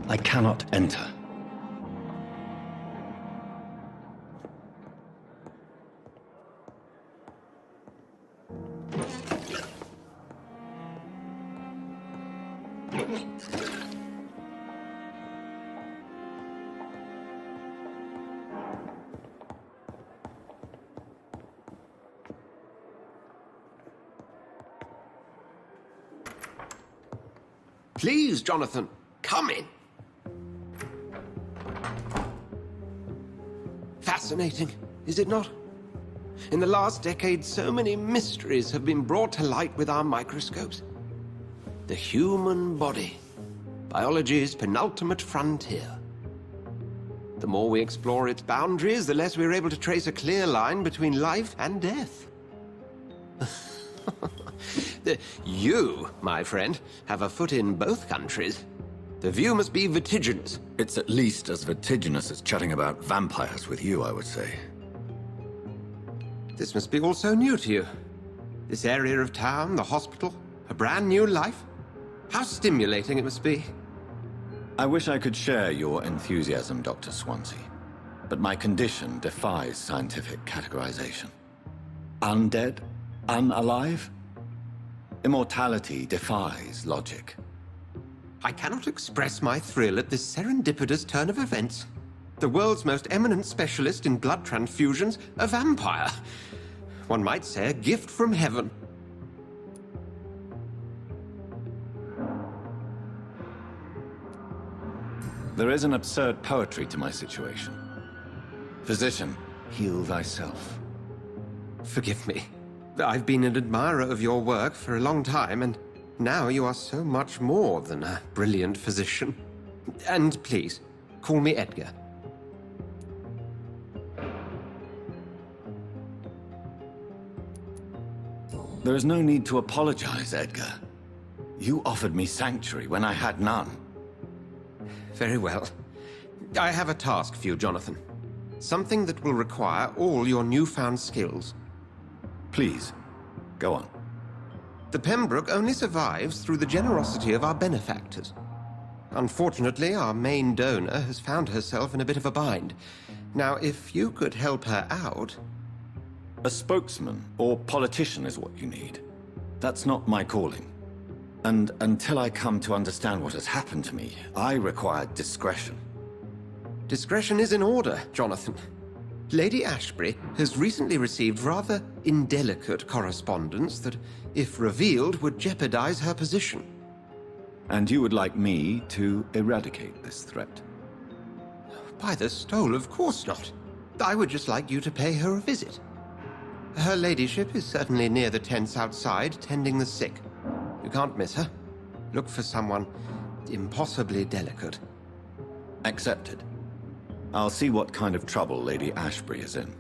I cannot enter. Please, Jonathan, come in. Fascinating, is it not? In the last decade, so many mysteries have been brought to light with our microscopes. The human body, biology's penultimate frontier. The more we explore its boundaries, the less we're able to trace a clear line between life and death. You, my friend, have a foot in both countries. The view must be vertiginous. It's at least as vertiginous as chatting about vampires with you, I would say. This must be all so new to you. This area of town, the hospital, a brand new life. How stimulating it must be. I wish I could share your enthusiasm, Dr. Swansea, but my condition defies scientific categorization. Undead? Unalive? Immortality defies logic. I cannot express my thrill at this serendipitous turn of events. The world's most eminent specialist in blood transfusions, a vampire. One might say a gift from heaven. There is an absurd poetry to my situation. Physician, heal thyself. Forgive me. I've been an admirer of your work for a long time, and now you are so much more than a brilliant physician. And please, call me Edgar. There is no need to apologize, Edgar. You offered me sanctuary when I had none. Very well. I have a task for you, Jonathan. Something that will require all your newfound skills. Please, go on. The Pembroke only survives through the generosity of our benefactors. Unfortunately, our main donor has found herself in a bit of a bind. Now, if you could help her out... A spokesman or politician is what you need. That's not my calling. And until I come to understand what has happened to me, I require discretion. Discretion is in order, Jonathan. Lady Ashbury has recently received rather indelicate correspondence that, if revealed, would jeopardize her position. And you would like me to eradicate this threat? By the stole, of course not. I would just like you to pay her a visit. Her ladyship is certainly near the tents outside, tending the sick. You can't miss her. Look for someone impossibly delicate. Accepted. I'll see what kind of trouble Lady Ashbury is in.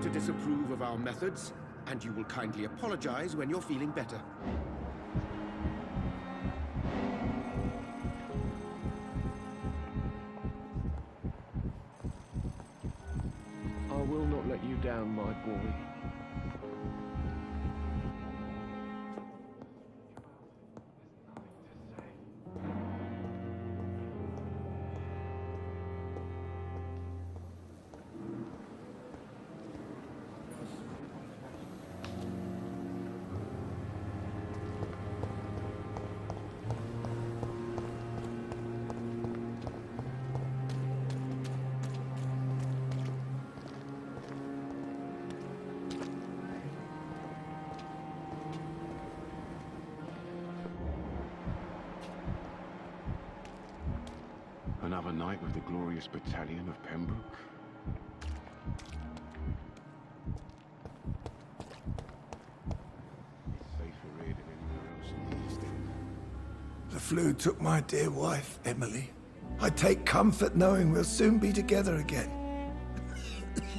To disapprove of our methods, and you will kindly apologize when you're feeling better. I will not let you down, my boy. another night with the glorious battalion of Pembroke? It's safer here than anywhere else in these days. The flu took my dear wife, Emily. I take comfort knowing we'll soon be together again.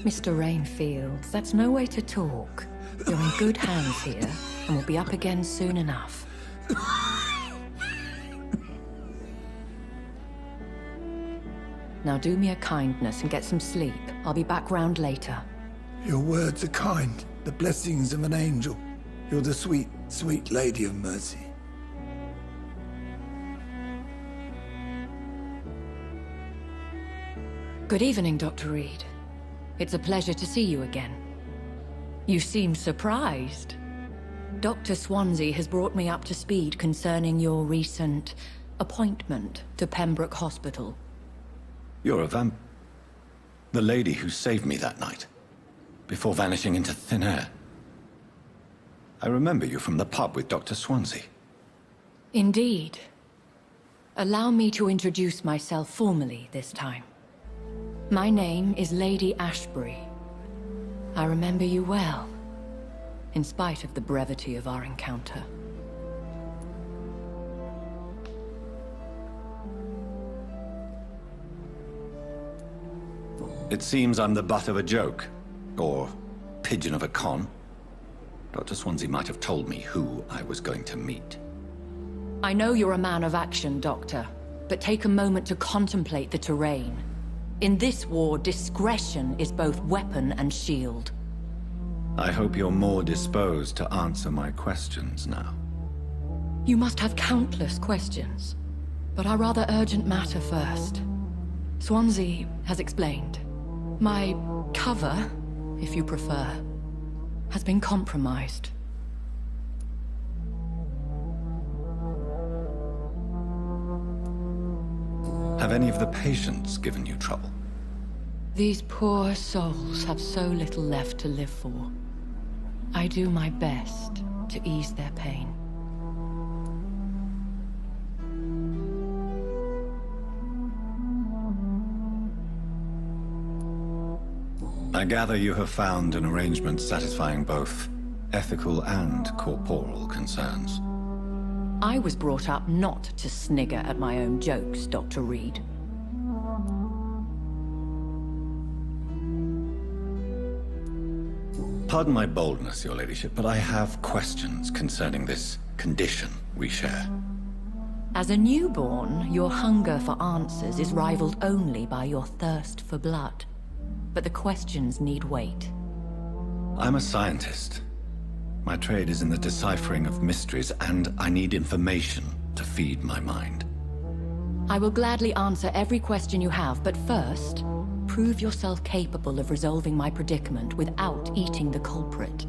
Mr. Rainfield, that's no way to talk. You're in good hands here, and we'll be up again soon enough. Now do me a kindness and get some sleep. I'll be back round later. Your words are kind, the blessings of an angel. You're the sweet, sweet Lady of Mercy. Good evening, Dr. Reed. It's a pleasure to see you again. You seem surprised. Dr. Swansea has brought me up to speed concerning your recent appointment to Pembroke Hospital. You're a the lady who saved me that night, before vanishing into thin air. I remember you from the pub with Dr. Swansea. Indeed. Allow me to introduce myself formally this time. My name is Lady Ashbury. I remember you well, in spite of the brevity of our encounter. It seems I'm the butt of a joke, or pigeon of a con. Dr. Swansea might have told me who I was going to meet. I know you're a man of action, Doctor, but take a moment to contemplate the terrain. In this war, discretion is both weapon and shield. I hope you're more disposed to answer my questions now. You must have countless questions, but our rather urgent matter first. Swansea has explained. My cover, if you prefer, has been compromised. Have any of the patients given you trouble? These poor souls have so little left to live for. I do my best to ease their pain. I gather you have found an arrangement satisfying both ethical and corporal concerns. I was brought up not to snigger at my own jokes, Dr. Reed. Pardon my boldness, your ladyship, but I have questions concerning this condition we share. As a newborn, your hunger for answers is rivaled only by your thirst for blood. But the questions need wait. I'm a scientist. My trade is in the deciphering of mysteries, and I need information to feed my mind. I will gladly answer every question you have, but first, prove yourself capable of resolving my predicament without eating the culprit.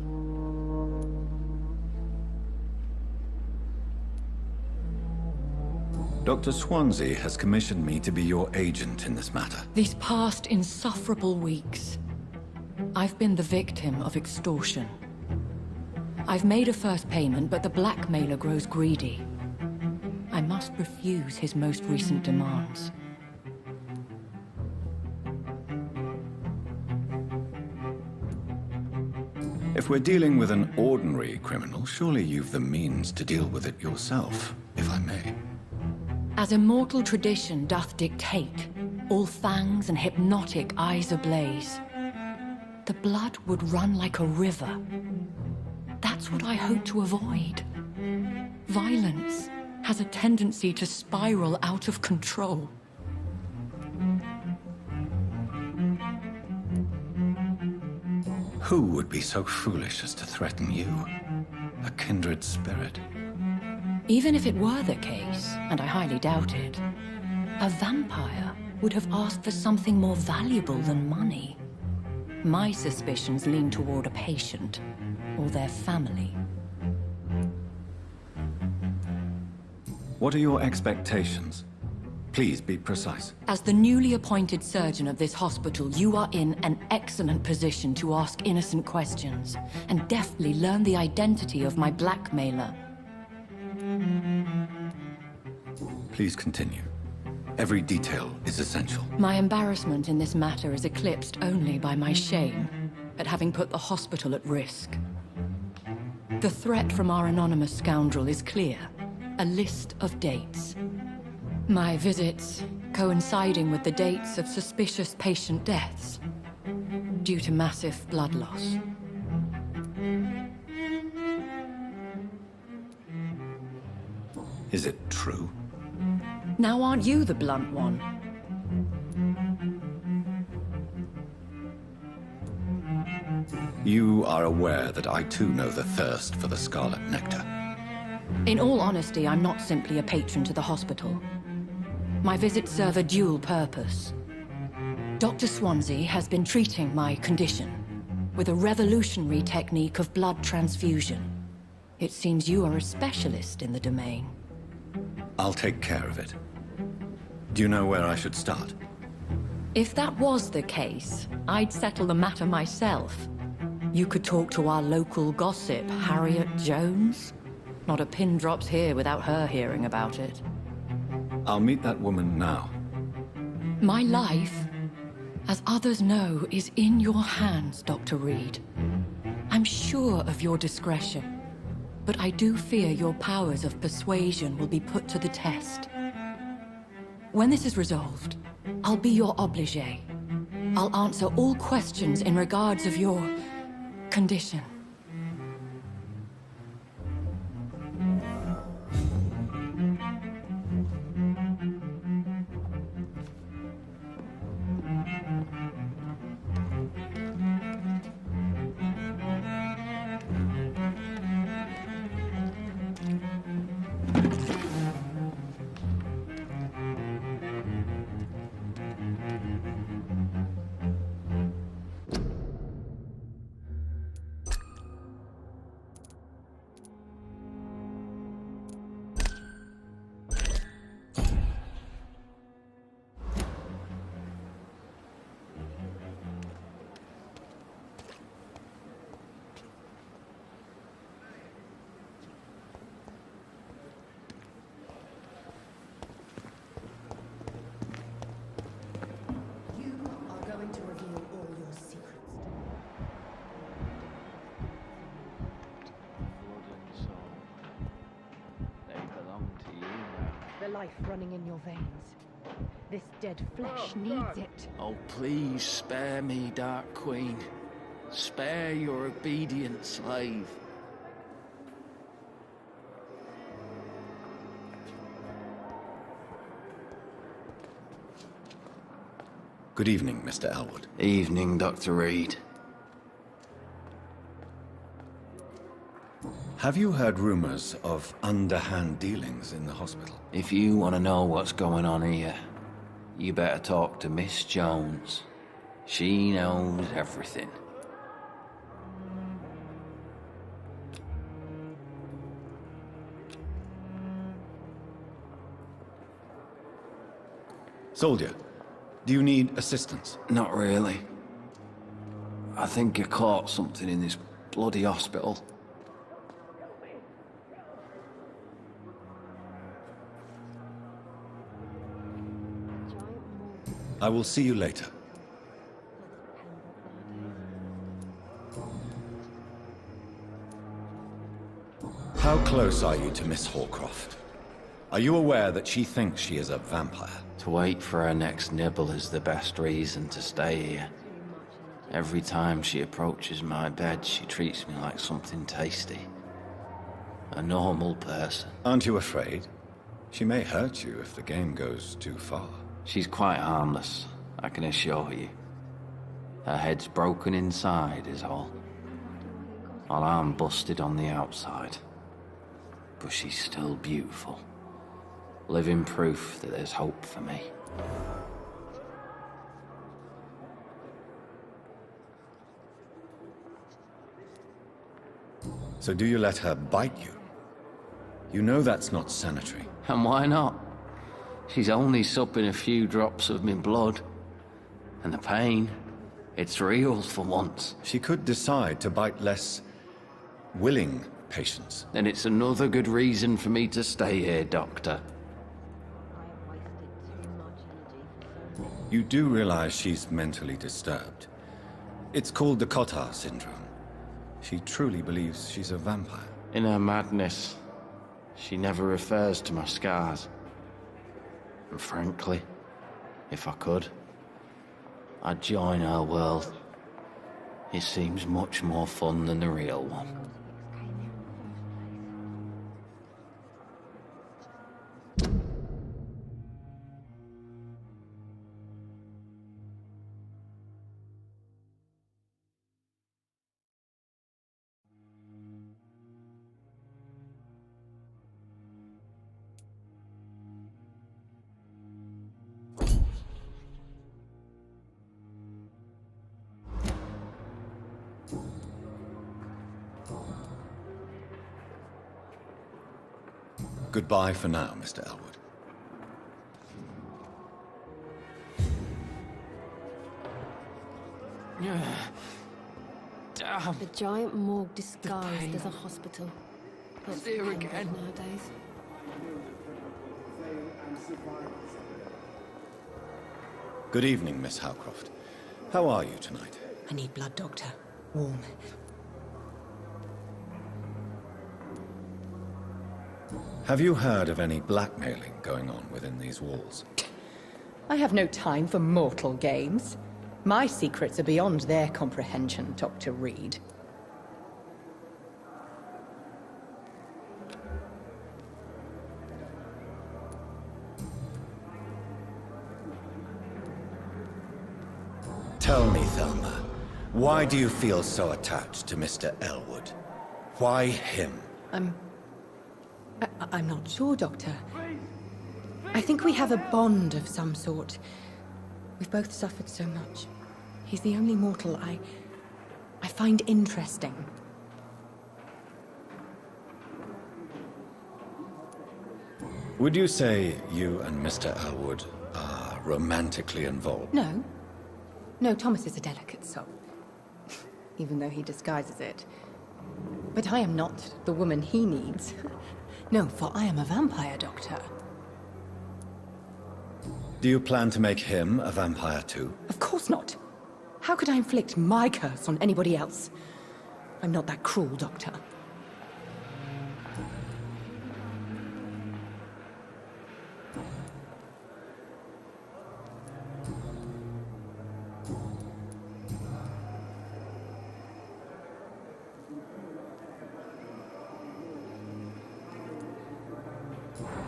Dr. Swansea has commissioned me to be your agent in this matter. These past insufferable weeks, I've been the victim of extortion. I've made a first payment, but the blackmailer grows greedy. I must refuse his most recent demands. If we're dealing with an ordinary criminal, surely you've the means to deal with it yourself, if I may. As immortal tradition doth dictate, all fangs and hypnotic eyes ablaze, the blood would run like a river. That's what I hope to avoid. Violence has a tendency to spiral out of control. Who would be so foolish as to threaten you? A kindred spirit. Even if it were the case, and I highly doubt it, a vampire would have asked for something more valuable than money. My suspicions lean toward a patient, or their family. What are your expectations? Please be precise. As the newly appointed surgeon of this hospital, you are in an excellent position to ask innocent questions, and deftly learn the identity of my blackmailer. Please continue. Every detail is essential. My embarrassment in this matter is eclipsed only by my shame at having put the hospital at risk. The threat from our anonymous scoundrel is clear. A list of dates. My visits coinciding with the dates of suspicious patient deaths due to massive blood loss. Is it true? Now aren't you the blunt one? You are aware that I too know the thirst for the Scarlet Nectar. In all honesty, I'm not simply a patron to the hospital. My visits serve a dual purpose. Dr. Swansea has been treating my condition with a revolutionary technique of blood transfusion. It seems you are a specialist in the domain. I'll take care of it. Do you know where I should start? If that was the case, I'd settle the matter myself. You could talk to our local gossip, Harriet Jones. Not a pin drops here without her hearing about it. I'll meet that woman now. My life, as others know, is in your hands, Dr. Reed. I'm sure of your discretion, but I do fear your powers of persuasion will be put to the test. When this is resolved, I'll be your obligé. I'll answer all questions in regards of your condition. The life running in your veins. This dead flesh needs it. Oh, please spare me, Dark Queen. Spare your obedient slave. Good evening, Mr. Elwood. Evening, Dr. Reed. Have you heard rumors of underhand dealings in the hospital? If you want to know what's going on here, you better talk to Miss Jones. She knows everything. Soldier, do you need assistance? Not really. I think I caught something in this bloody hospital. I will see you later. How close are you to Miss Horcroft? Are you aware that she thinks she is a vampire? To wait for her next nibble is the best reason to stay here. Every time she approaches my bed, she treats me like something tasty. A normal person. Aren't you afraid? She may hurt you if the game goes too far. She's quite harmless, I can assure you. Her head's broken inside is all. Her arm busted on the outside. But she's still beautiful. Living proof that there's hope for me. So do you let her bite you? You know that's not sanitary. And why not? She's only supping a few drops of me blood. And the pain, it's real for once. She could decide to bite less willing patients. Then it's another good reason for me to stay here, Doctor. You do realize she's mentally disturbed. It's called the Cotard syndrome. She truly believes she's a vampire. In her madness, she never refers to my scars. And frankly, if I could, I'd join her world. It seems much more fun than the real one. Goodbye for now, Mr. Elwood. Damn. A giant morgue disguised as a hospital. That's Here again. nowadays. Good evening, Miss Howcroft. How are you tonight? I need blood, Doctor. Warm. Have you heard of any blackmailing going on within these walls? I have no time for mortal games. My secrets are beyond their comprehension, Dr. Reed. Tell me, Thelma, why do you feel so attached to Mr. Elwood? Why him? I'm not sure, Doctor. I think we have a bond of some sort. We've both suffered so much. He's the only mortal I find interesting. Would you say you and Mr. Elwood are romantically involved? No. No, Thomas is a delicate soul. Even though he disguises it. But I am not the woman he needs. No, for I am a vampire, Doctor. Do you plan to make him a vampire too? Of course not. How could I inflict my curse on anybody else? I'm not that cruel, Doctor.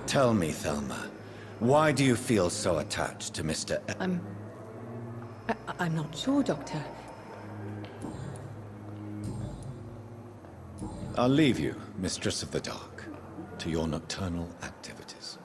Tell me, Thelma, why do you feel so attached to Mr. I'm not sure, Doctor. I'll leave you, Mistress of the Dark, to your nocturnal activities.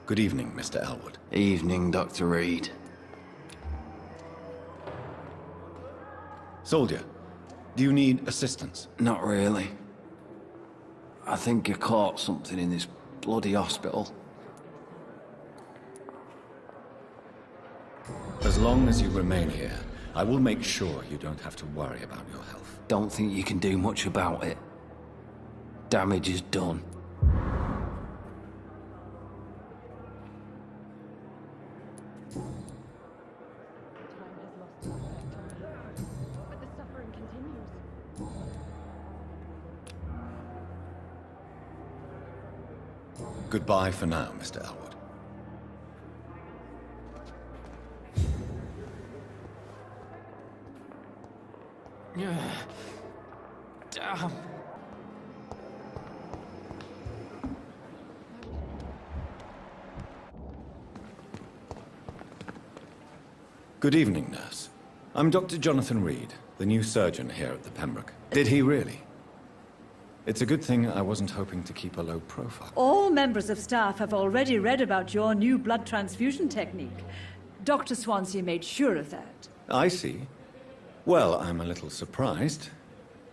Good evening, Mr. Elwood. Evening, Dr. Reed. Soldier, do you need assistance? Not really. I think you caught something in this bloody hospital. As long as you remain here, I will make sure you don't have to worry about your health. Don't think you can do much about it. Damage is done. But the suffering continues. Goodbye for now, Mr. Elwood. Damn. Good evening, nurse. I'm Dr. Jonathan Reed, the new surgeon here at the Pembroke. Did he really? It's a good thing I wasn't hoping to keep a low profile. All members of staff have already read about your new blood transfusion technique. Dr. Swansea made sure of that. I see. Well, I'm a little surprised,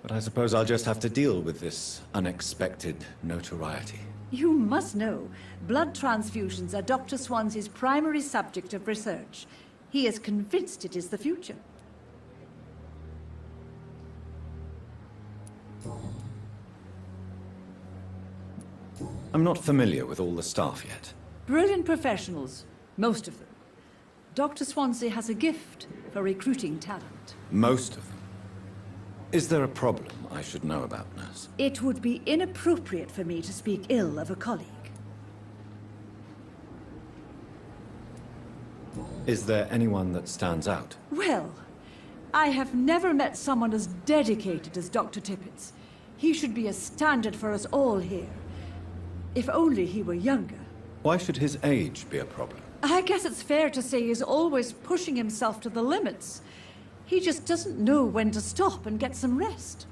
but I suppose I'll just have to deal with this unexpected notoriety. You must know, blood transfusions are Dr. Swansea's primary subject of research. He is convinced it is the future. I'm not familiar with all the staff yet. Brilliant professionals, most of them. Dr. Swansea has a gift for recruiting talent. Most of them. Is there a problem I should know about, nurse? It would be inappropriate for me to speak ill of a colleague. Is there anyone that stands out? Well, I have never met someone as dedicated as Dr. Tippett. He should be a standard for us all here. If only he were younger. Why should his age be a problem? I guess it's fair to say he's always pushing himself to the limits. He just doesn't know when to stop and get some rest.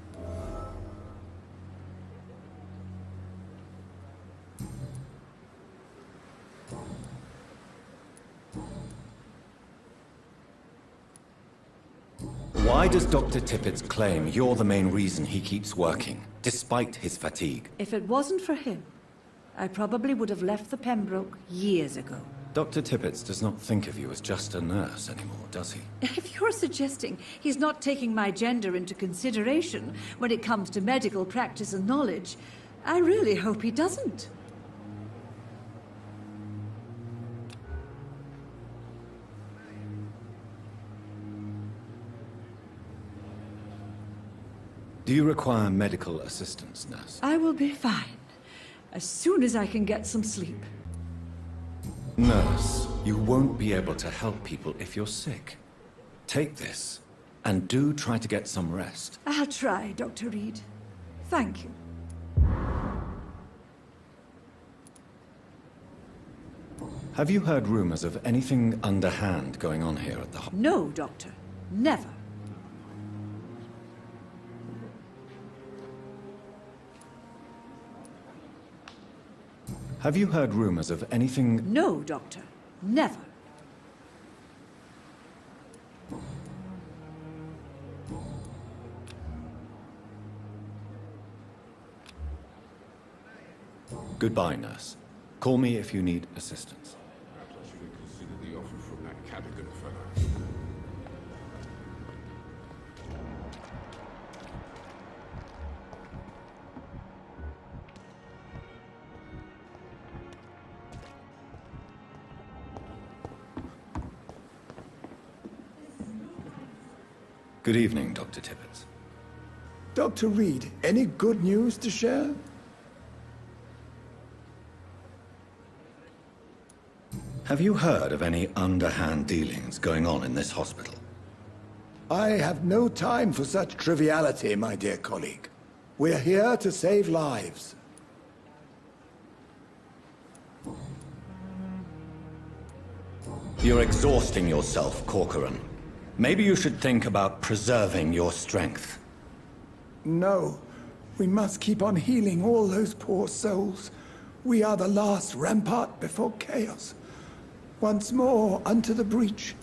Why does Dr. Tippett claim you're the main reason he keeps working, despite his fatigue? If it wasn't for him, I probably would have left the Pembroke years ago. Dr. Tippett does not think of you as just a nurse anymore, does he? If you're suggesting he's not taking my gender into consideration when it comes to medical practice and knowledge, I really hope he doesn't. Do you require medical assistance, nurse? I will be fine, as soon as I can get some sleep. Nurse, you won't be able to help people if you're sick. Take this, and do try to get some rest. I'll try, Dr. Reed. Thank you. Have you heard rumors of anything underhand going on here at the hospital? No, Doctor. Never. Have you heard rumors of anything... No, Doctor. Never. Goodbye, nurse. Call me if you need assistance. Perhaps I should consider the offer from that Cadogan fellow. Good evening, Dr. Tippett. Dr. Reed, any good news to share? Have you heard of any underhand dealings going on in this hospital? I have no time for such triviality, my dear colleague. We're here to save lives. You're exhausting yourself, Corcoran. Maybe you should think about preserving your strength. No, we must keep on healing all those poor souls. We are the last rampart before chaos. Once more, unto the breach.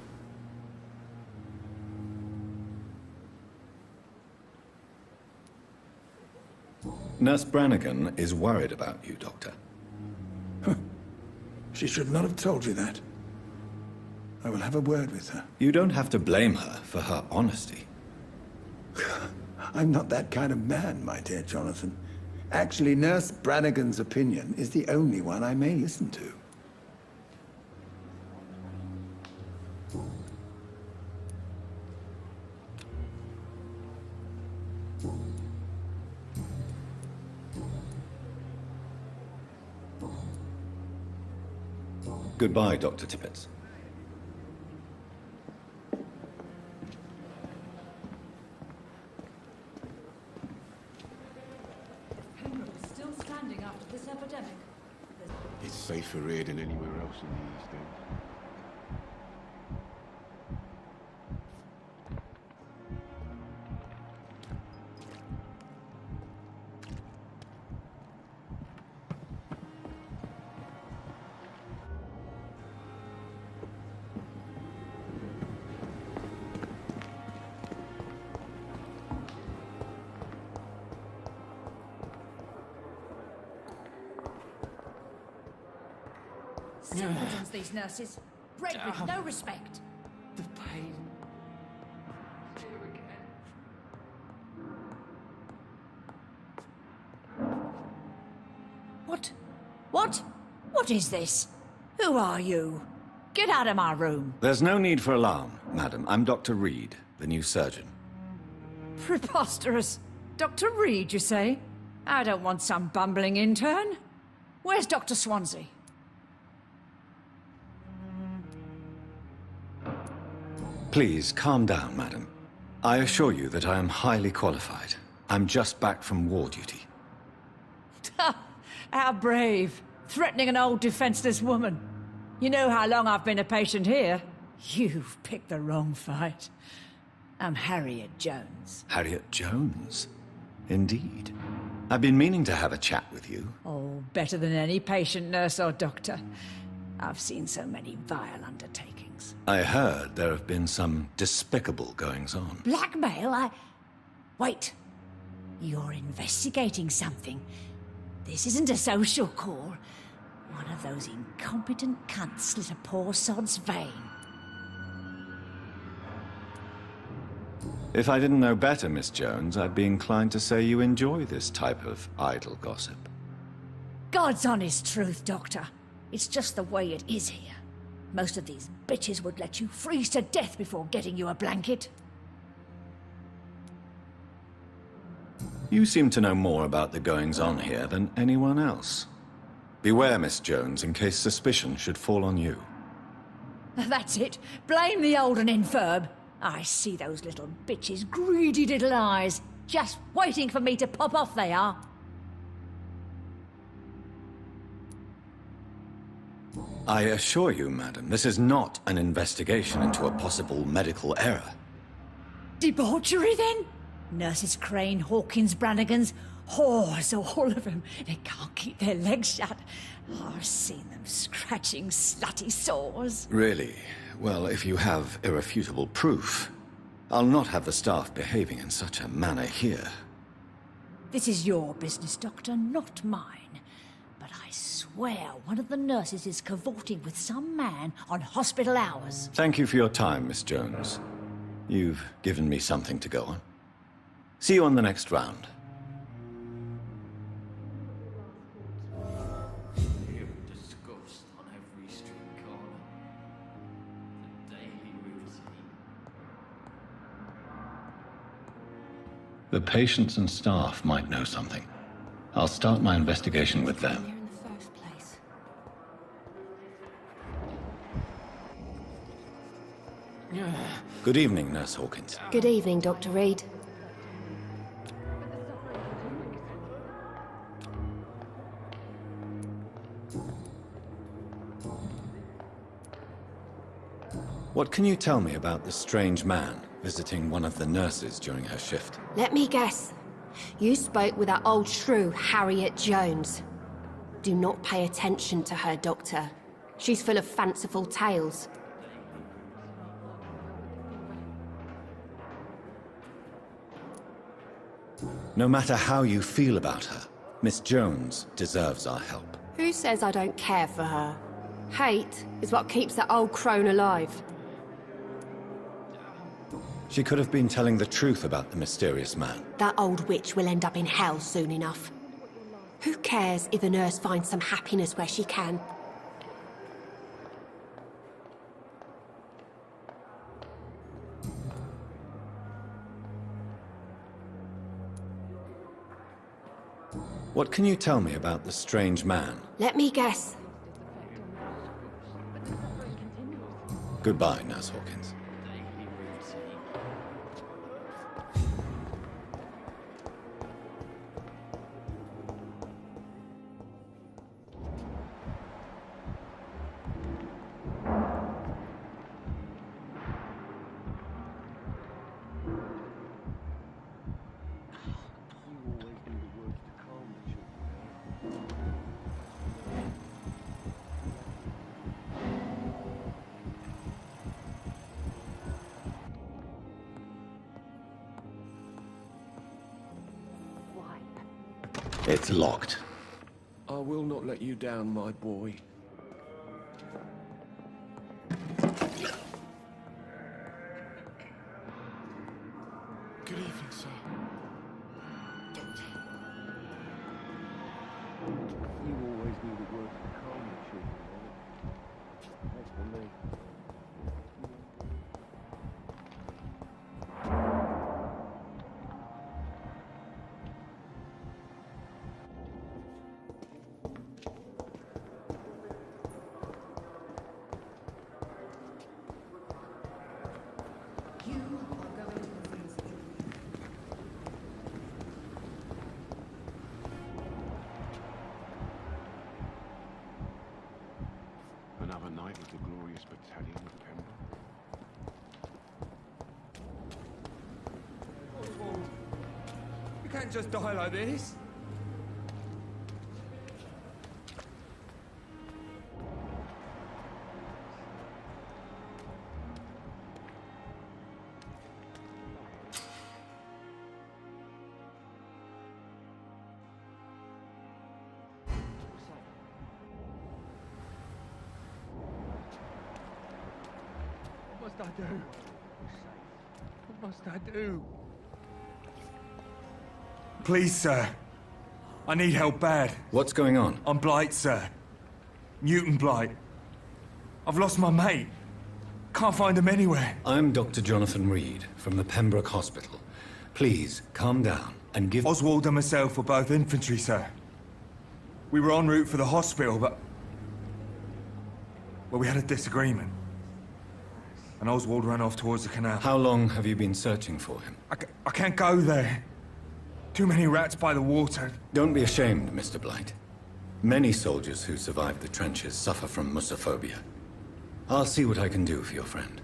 Nurse Brannigan is worried about you, Doctor. She should not have told you that. I will have a word with her. You don't have to blame her for her honesty. I'm not that kind of man, my dear Jonathan. Actually, Nurse Brannigan's opinion is the only one I may listen to. Goodbye, Dr. Tippett. Still standing after this epidemic. It's safer here than anywhere else in the East End. Simpletons, these nurses. Bred with no respect. The pain. Here again. What is this? Who are you? Get out of my room. There's no need for alarm, madam. I'm Dr. Reed, the new surgeon. Preposterous. Dr. Reed, you say? I don't want some bumbling intern. Where's Dr. Swansea? Please, calm down, madam. I assure you that I am highly qualified. I'm just back from war duty. How brave. Threatening an old defenseless woman. You know how long I've been a patient here? You've picked the wrong fight. I'm Harriet Jones. Harriet Jones? Indeed. I've been meaning to have a chat with you. Oh, better than any patient, nurse or doctor. I've seen so many vile undertakings. I heard there have been some despicable goings-on. Blackmail? Wait. You're investigating something. This isn't a social call. One of those incompetent cunts slit a poor sod's vein. If I didn't know better, Miss Jones, I'd be inclined to say you enjoy this type of idle gossip. God's honest truth, Doctor. It's just the way it is here. Most of these bitches would let you freeze to death before getting you a blanket. You seem to know more about the goings-on here than anyone else. Beware, Miss Jones, in case suspicion should fall on you. That's it. Blame the old and infirm. I see those little bitches' greedy little eyes. Just waiting for me to pop off, they are. I assure you, madam, this is not an investigation into a possible medical error. Debauchery, then? Nurses Crane, Hawkins, Brannigans, whores, all of them. They can't keep their legs shut. I've seen them scratching slutty sores. Really? Well, if you have irrefutable proof, I'll not have the staff behaving in such a manner here. This is your business, Doctor, not mine. But I swear one of the nurses is cavorting with some man on hospital hours. Thank you for your time, Miss Jones. You've given me something to go on. See you on the next round. Disgust on every street corner. The daily routine. The patients and staff might know something. I'll start my investigation with them. Here in the first place. Good evening, Nurse Hawkins. Good evening, Dr. Reed. What can you tell me about the strange man visiting one of the nurses during her shift? Let me guess. You spoke with that old shrew, Harriet Jones. Do not pay attention to her, Doctor. She's full of fanciful tales. No matter how you feel about her, Miss Jones deserves our help. Who says I don't care for her? Hate is what keeps that old crone alive. She could have been telling the truth about the mysterious man. That old witch will end up in hell soon enough. Who cares if a nurse finds some happiness where she can? What can you tell me about the strange man? Let me guess. Goodbye, Nurse Hawkins. It's locked. I will not let you down, my boy. Good evening, sir. Doctor. You always knew the words to calm the children, right? As for me. Another night with the glorious battalion of Pembroke. You can't just die like this. What must I do? What must I do? Please, sir. I need help bad. What's going on? I'm Blight, sir. Newton Blight. I've lost my mate. Can't find him anywhere. I'm Dr. Jonathan Reed from the Pembroke Hospital. Please, calm down and give... Oswald and myself were both infantry, sir. We were en route for the hospital, but... well, we had a disagreement. And Oswald ran off towards the canal. How long have you been searching for him? I can't go there. Too many rats by the water. Don't be ashamed, Mr. Blight. Many soldiers who survived the trenches suffer from musophobia. I'll see what I can do for your friend.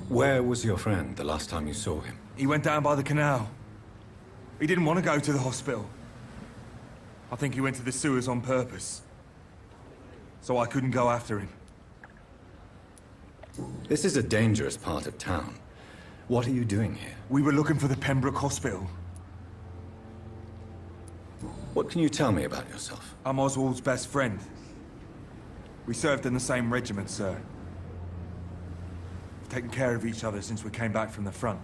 Where was your friend the last time you saw him? He went down by the canal. He didn't want to go to the hospital. I think he went to the sewers on purpose. So I couldn't go after him. This is a dangerous part of town. What are you doing here? We were looking for the Pembroke Hospital. What can you tell me about yourself? I'm Oswald's best friend. We served in the same regiment, sir. We've taken care of each other since we came back from the front.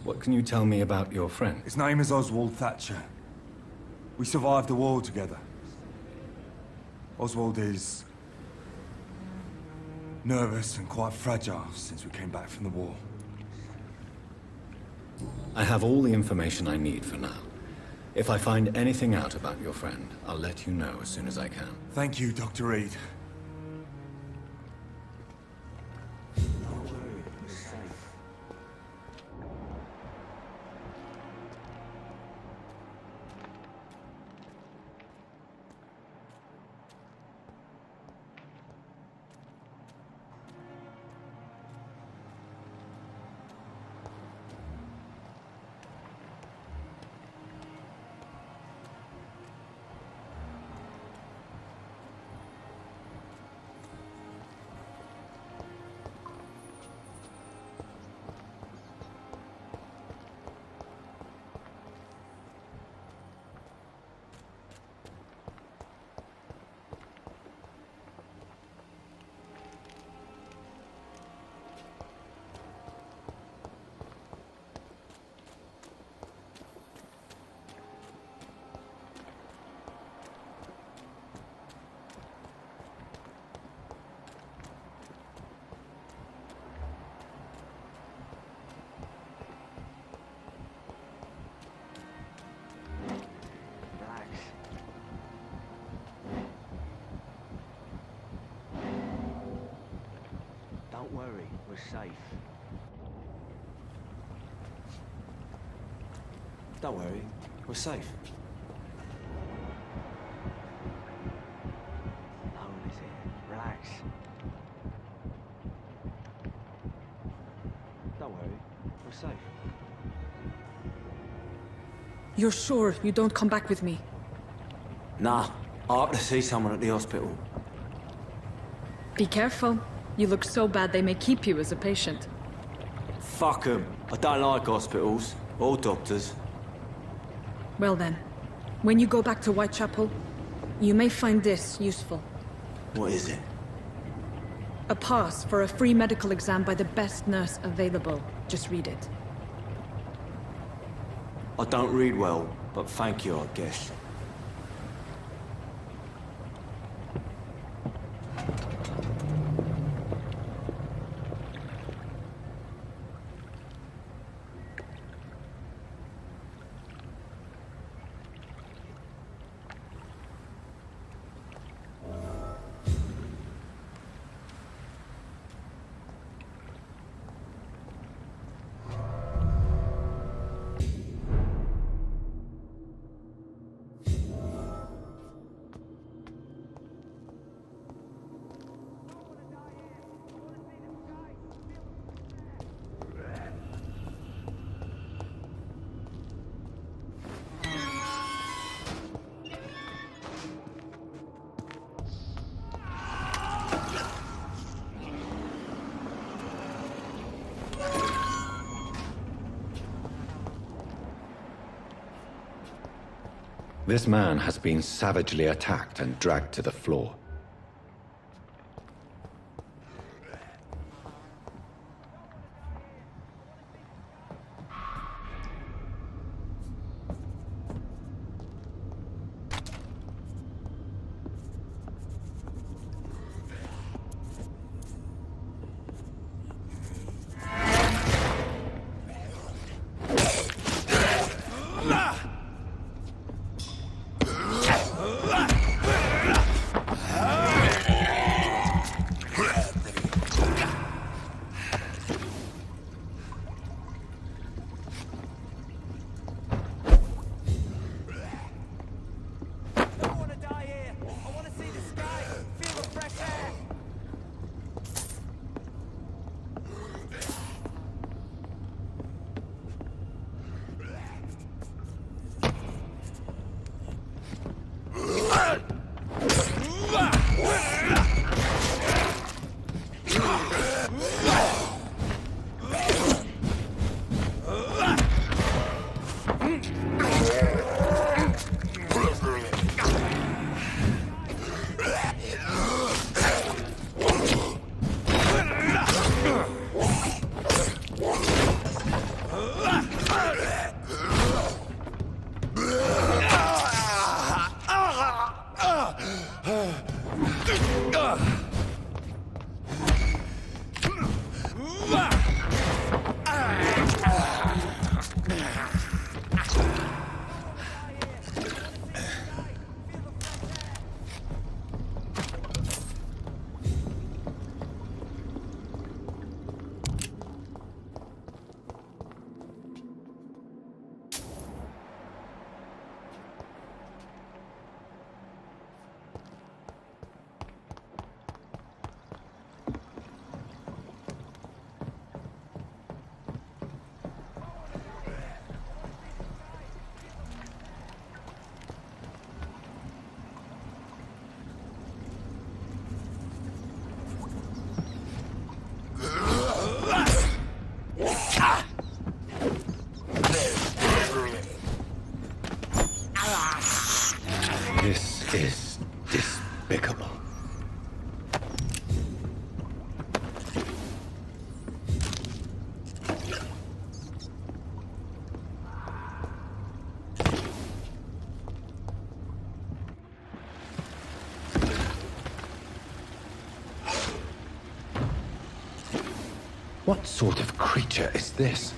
What can you tell me about your friend? His name is Oswald Thatcher. We survived the war together. Oswald is... nervous and quite fragile since we came back from the war. I have all the information I need for now. If I find anything out about your friend, I'll let you know as soon as I can. Thank you, Dr. Reed. we're safe. Don't worry, we're safe. No one is here. Relax. Don't worry, we're safe. You're sure you don't come back with me? Nah, I have to see someone at the hospital. Be careful. You look so bad they may keep you as a patient. Fuck 'em. I don't like hospitals or doctors. Well then, when you go back to Whitechapel, you may find this useful. What is it? A pass for a free medical exam by the best nurse available. Just read it. I don't read well, but thank you, I guess. This man has been savagely attacked and dragged to the floor. This is despicable. What sort of creature is this?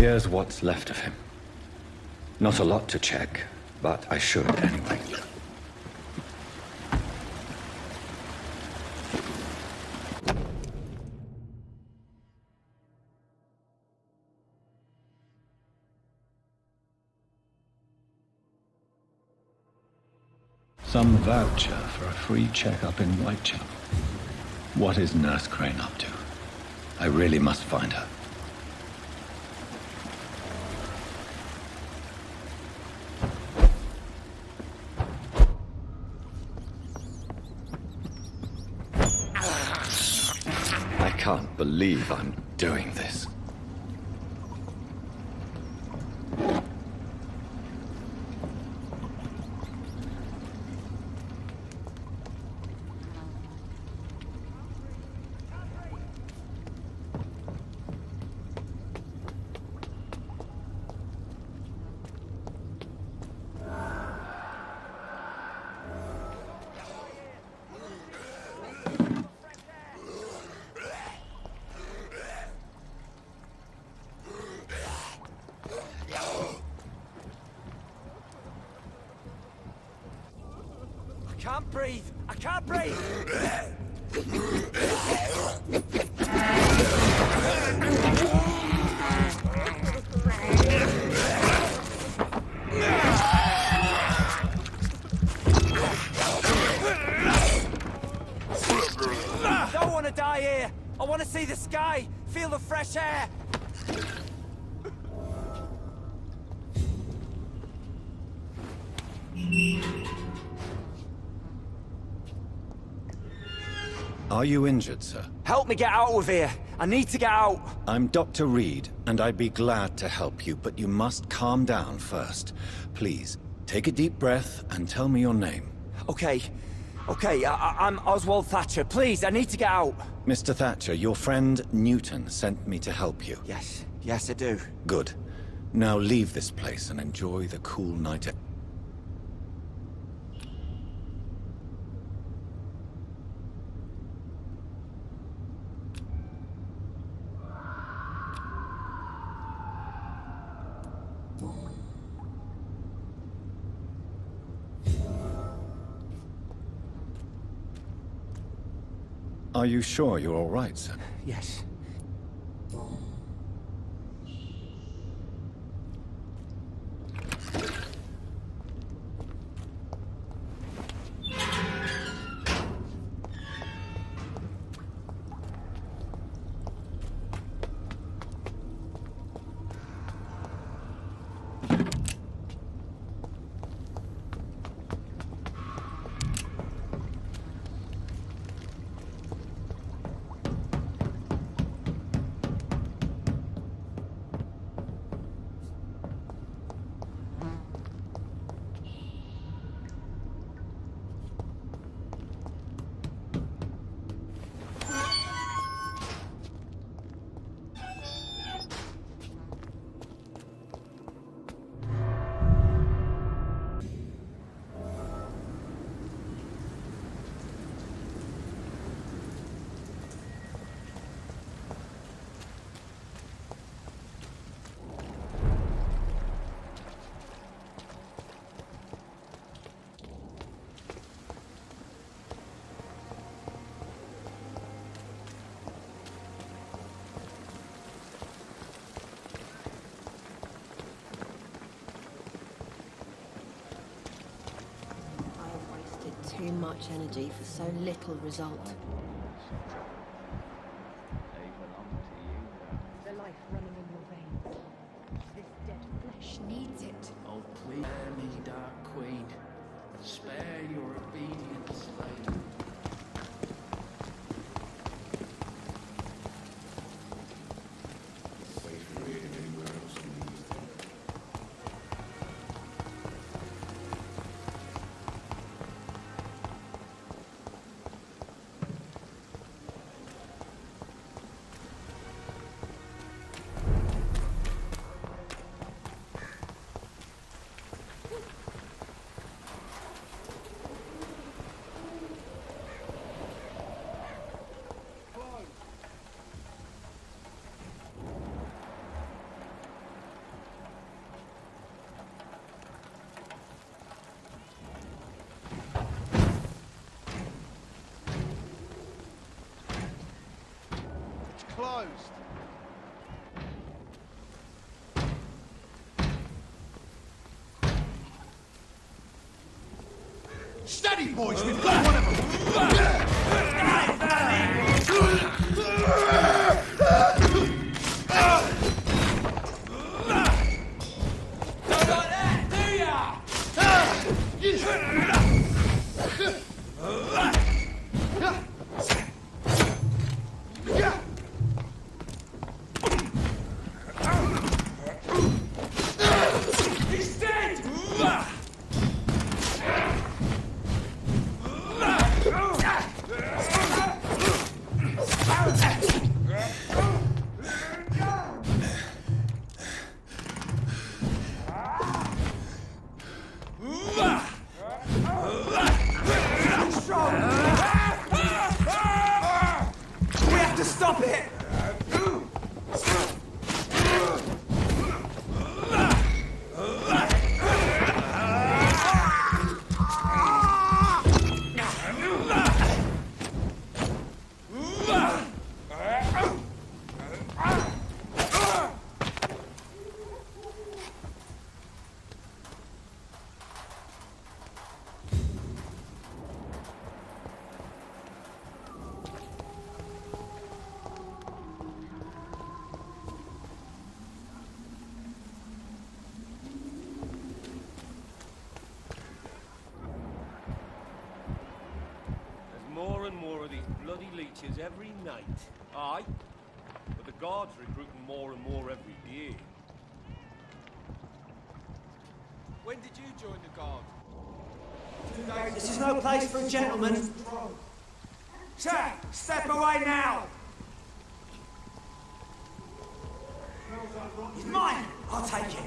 Here's what's left of him. Not a lot to check, but I should anyway. Some voucher for a free checkup in Whitechapel. What is Nurse Crane up to? I really must find her. I can't believe I'm doing this. I can't breathe! I can't breathe! I don't want to die here! I want to see the sky! Feel the fresh air! Are you injured, sir? Help me get out of here! I need to get out! I'm Dr. Reed, and I'd be glad to help you, but you must calm down first. Please, take a deep breath and tell me your name. Okay. I'm Oswald Thatcher. Please, I need to get out. Mr. Thatcher, your friend Newton sent me to help you. Yes, I do. Good. Now leave this place and enjoy the cool night air. Are you sure you're all right, sir? Yes. Too much energy for so little result. The life running in your veins. This dead flesh needs it. Oh, please spare me, Dark Queen. Spare your obedient slave. closed. Steady, boys, we've got one of them! Don't like that, do ya? He's dead! We have to stop it! More and more of these bloody leeches every night. Aye. But the guards recruiting more and more every year. When did you join the guard? This is no place for a gentleman. Sir, step away now! It's mine! I'll take it.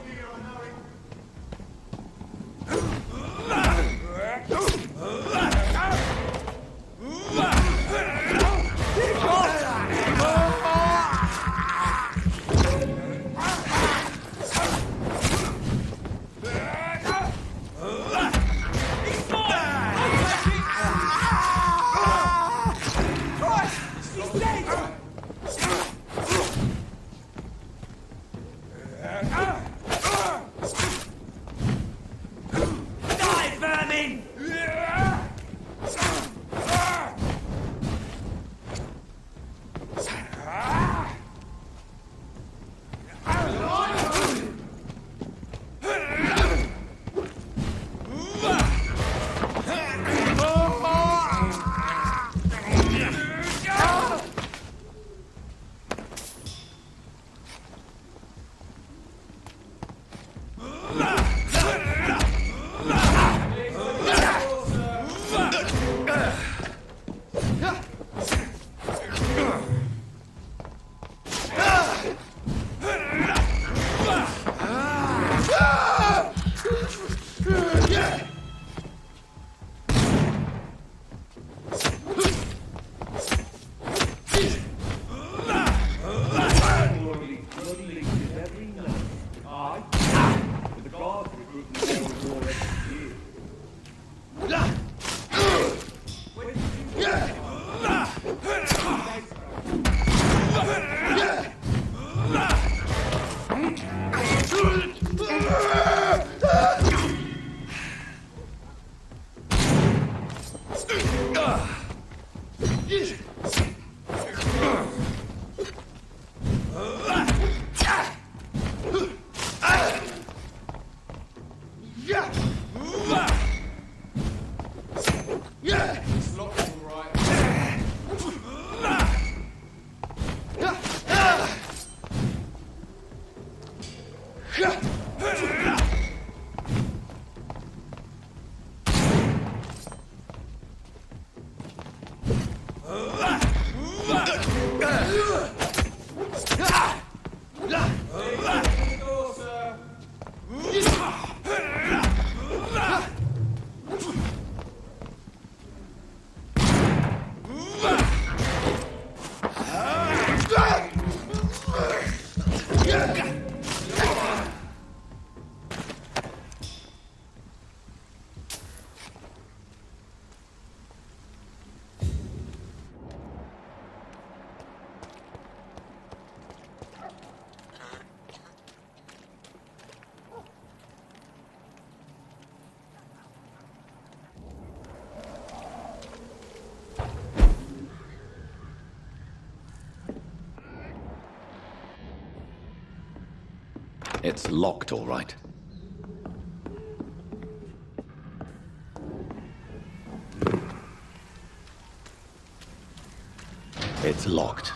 It's locked, all right. It's locked.